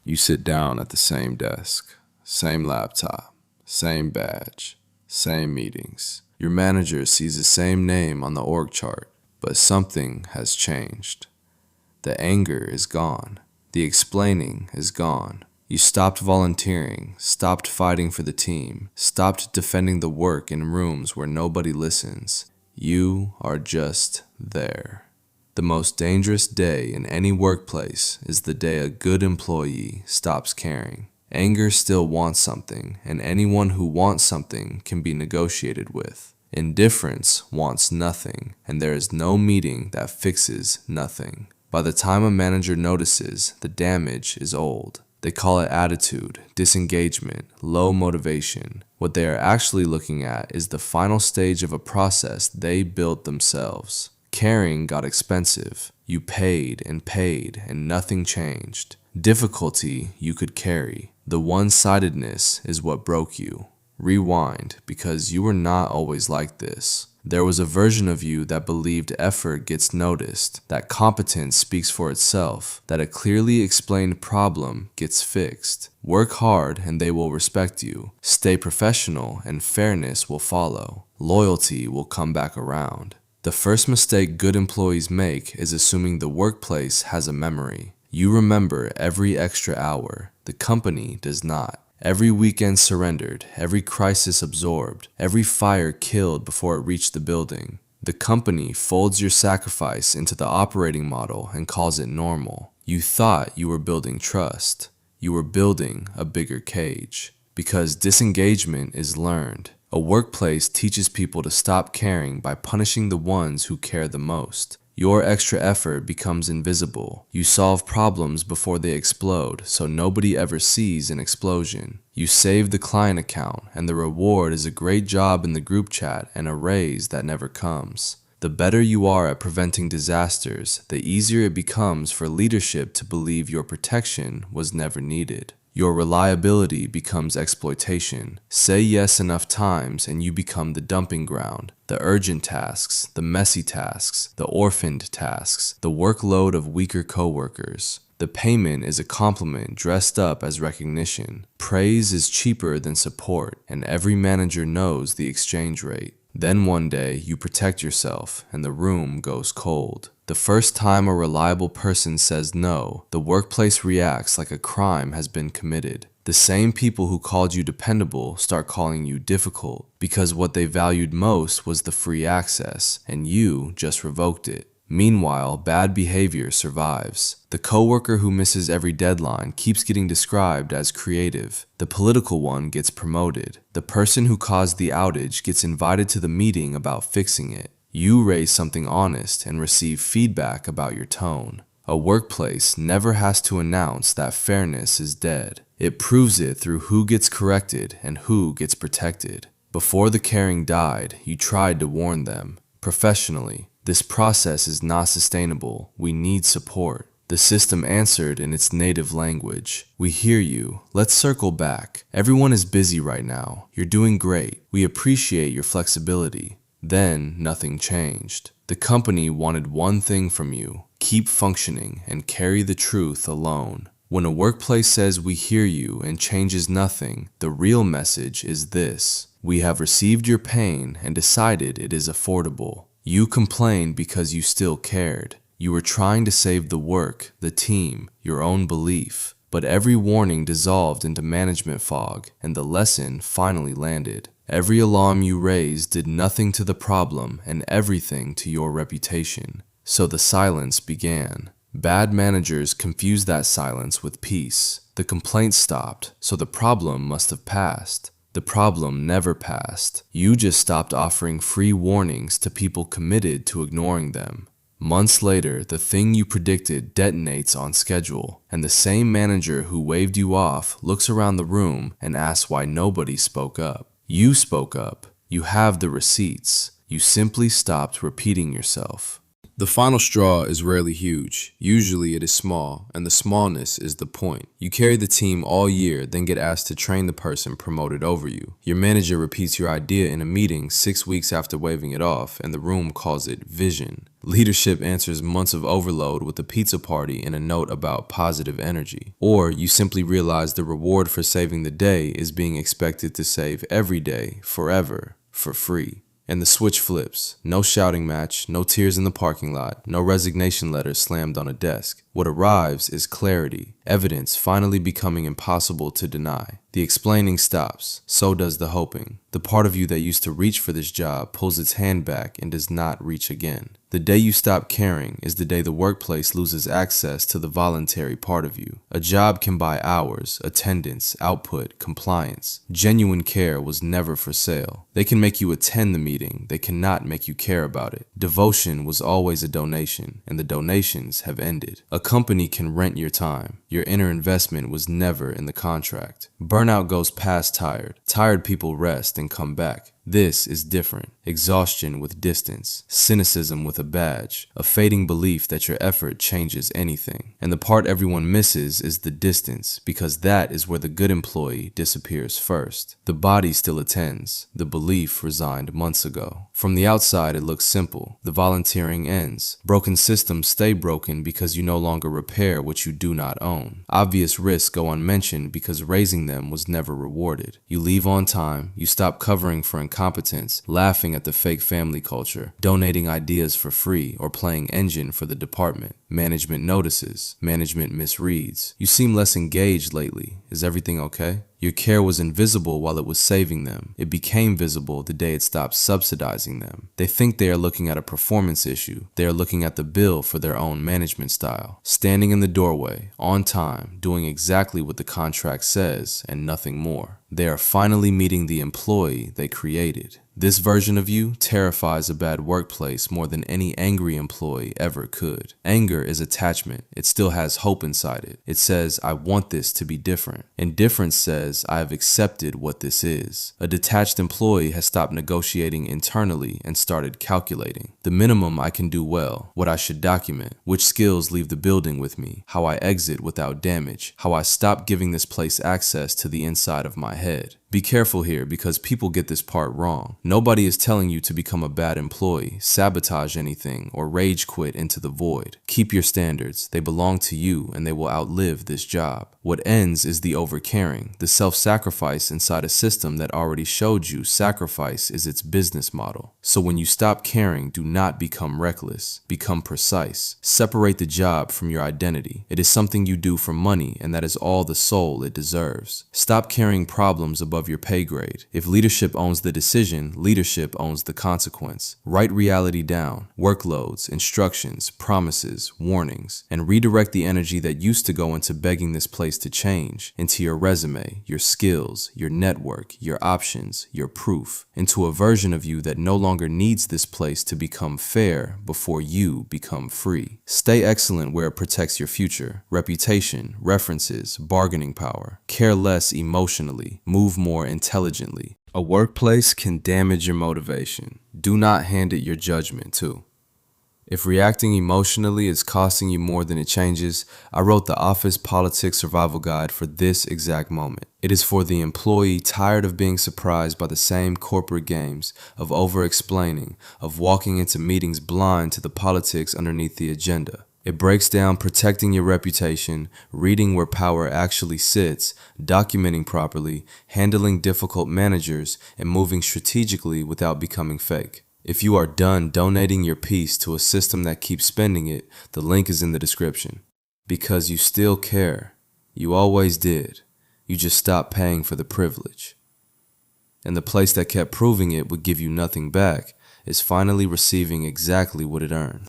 You sit down at the same desk, same laptop, same badge, same meetings. Your manager sees the same name on the org chart, but something has changed. The anger is gone. The explaining is gone. You stopped volunteering, stopped fighting for the team, stopped defending the work in rooms where nobody listens. You are just there. The most dangerous day in any workplace is the day a good employee stops caring. Anger still wants something, and anyone who wants something can be negotiated with. Indifference wants nothing, and there is no meeting that fixes nothing. By the time a manager notices, the damage is old. They call it attitude, disengagement, low motivation. What they are actually looking at is the final stage of a process they built themselves. Caring got expensive. You paid and nothing changed. Difficulty you could carry. The one-sidedness is what broke you. Rewind, because you were not always like this. There was a version of you that believed effort gets noticed, that competence speaks for itself, that a clearly explained problem gets fixed. Work hard and they will respect you. Stay professional and fairness will follow. Loyalty will come back around. The first mistake good employees make is assuming the workplace has a memory. You remember every extra hour. The company does not. Every weekend surrendered, every crisis absorbed, every fire killed before it reached the building. The company folds your sacrifice into the operating model and calls it normal. You thought you were building trust. You were building a bigger cage. Because disengagement is learned. A workplace teaches people to stop caring by punishing the ones who care the most. Your extra effort becomes invisible. You solve problems before they explode, so nobody ever sees an explosion. You save the client account, and the reward is a great job in the group chat and a raise that never comes. The better you are at preventing disasters, the easier it becomes for leadership to believe your protection was never needed. Your reliability becomes exploitation. Say yes enough times and you become the dumping ground. The urgent tasks, the messy tasks, the orphaned tasks, the workload of weaker coworkers. The payment is a compliment dressed up as recognition. Praise is cheaper than support, and every manager knows the exchange rate. Then one day you protect yourself and the room goes cold. The first time a reliable person says no, the workplace reacts like a crime has been committed. The same people who called you dependable start calling you difficult because what they valued most was the free access, and you just revoked it. Meanwhile, bad behavior survives. The coworker who misses every deadline keeps getting described as creative. The political one gets promoted. The person who caused the outage gets invited to the meeting about fixing it. You raise something honest and receive feedback about your tone. A workplace never has to announce that fairness is dead. It proves it through who gets corrected and who gets protected. Before the caring died, you tried to warn them. Professionally, this process is not sustainable. We need support. The system answered in its native language. We hear you. Let's circle back. Everyone is busy right now. You're doing great. We appreciate your flexibility. Then nothing changed. The company wanted one thing from you: keep functioning and carry the truth alone. When a workplace says we hear you and changes nothing, the real message is this: we have received your pain and decided it is affordable. You complained because you still cared. You were trying to save the work, the team, your own belief. But every warning dissolved into management fog, and the lesson finally landed. Every alarm you raised did nothing to the problem and everything to your reputation. So the silence began. Bad managers confused that silence with peace. The complaints stopped, so the problem must have passed. The problem never passed. You just stopped offering free warnings to people committed to ignoring them. Months later, the thing you predicted detonates on schedule, and the same manager who waved you off looks around the room and asks why nobody spoke up. You spoke up. You have the receipts. You simply stopped repeating yourself. The final straw is rarely huge. Usually it is small, and the smallness is the point. You carry the team all year, then get asked to train the person promoted over you. Your manager repeats your idea in a meeting 6 weeks after waving it off, and the room calls it vision. Leadership answers months of overload with a pizza party and a note about positive energy. Or you simply realize the reward for saving the day is being expected to save every day, forever, for free. And the switch flips. No shouting match, no tears in the parking lot, no resignation letter slammed on a desk. What arrives is clarity, evidence finally becoming impossible to deny. The explaining stops, so does the hoping. The part of you that used to reach for this job pulls its hand back and does not reach again. The day you stop caring is the day the workplace loses access to the voluntary part of you. A job can buy hours, attendance, output, compliance. Genuine care was never for sale. They can make you attend the meeting, they cannot make you care about it. Devotion was always a donation, and the donations have ended. A company can rent your time. Your inner investment was never in the contract. Burnout goes past tired. Tired people rest and come back. This is different. Exhaustion with distance, cynicism with a badge, a fading belief that your effort changes anything. And the part everyone misses is the distance, because that is where the good employee disappears first. The body still attends. The belief resigned months ago. From the outside, it looks simple. The volunteering ends. Broken systems stay broken because you no longer repair what you do not own. Obvious risks go unmentioned because raising them was never rewarded. You leave on time. You stop covering for incompetence, laughing at the fake family culture, donating ideas for free, or playing engine for the department. Management notices. Management misreads. You seem less engaged lately. Is everything okay? Your care was invisible while it was saving them. It became visible the day it stopped subsidizing them. They think they are looking at a performance issue. They are looking at the bill for their own management style. Standing in the doorway, on time, doing exactly what the contract says and nothing more. They are finally meeting the employee they created. This version of you terrifies a bad workplace more than any angry employee ever could. Anger is attachment. It still has hope inside it. It says, I want this to be different. Indifference says, I have accepted what this is. A detached employee has stopped negotiating internally and started calculating. The minimum I can do well, what I should document, which skills leave the building with me, how I exit without damage, how I stop giving this place access to the inside of my head. Be careful here because people get this part wrong. Nobody is telling you to become a bad employee, sabotage anything, or rage quit into the void. Keep your standards. They belong to you and they will outlive this job. What ends is the overcaring, the self-sacrifice inside a system that already showed you sacrifice is its business model. So when you stop caring, do not become reckless. Become precise. Separate the job from your identity. It is something you do for money and that is all the soul it deserves. Stop carrying problems above your pay grade. If leadership owns the decision, leadership owns the consequence. Write reality down, workloads, instructions, promises, warnings, and redirect the energy that used to go into begging this place to change into your resume, your skills, your network, your options, your proof, into a version of you that no longer needs this place to become fair before you become free. Stay excellent where it protects your future, reputation, references, bargaining power. Care less emotionally, move more intelligently. A workplace can damage your motivation. Do not hand it your judgment too. If reacting emotionally is costing you more than it changes, I wrote the Office Politics Survival Guide for this exact moment. It is for the employee tired of being surprised by the same corporate games, of over-explaining, of walking into meetings blind to the politics underneath the agenda. It breaks down protecting your reputation, reading where power actually sits, documenting properly, handling difficult managers, and moving strategically without becoming fake. If you are done donating your peace to a system that keeps spending it, the link is in the description. Because you still care. You always did. You just stopped paying for the privilege. And the place that kept proving it would give you nothing back is finally receiving exactly what it earned.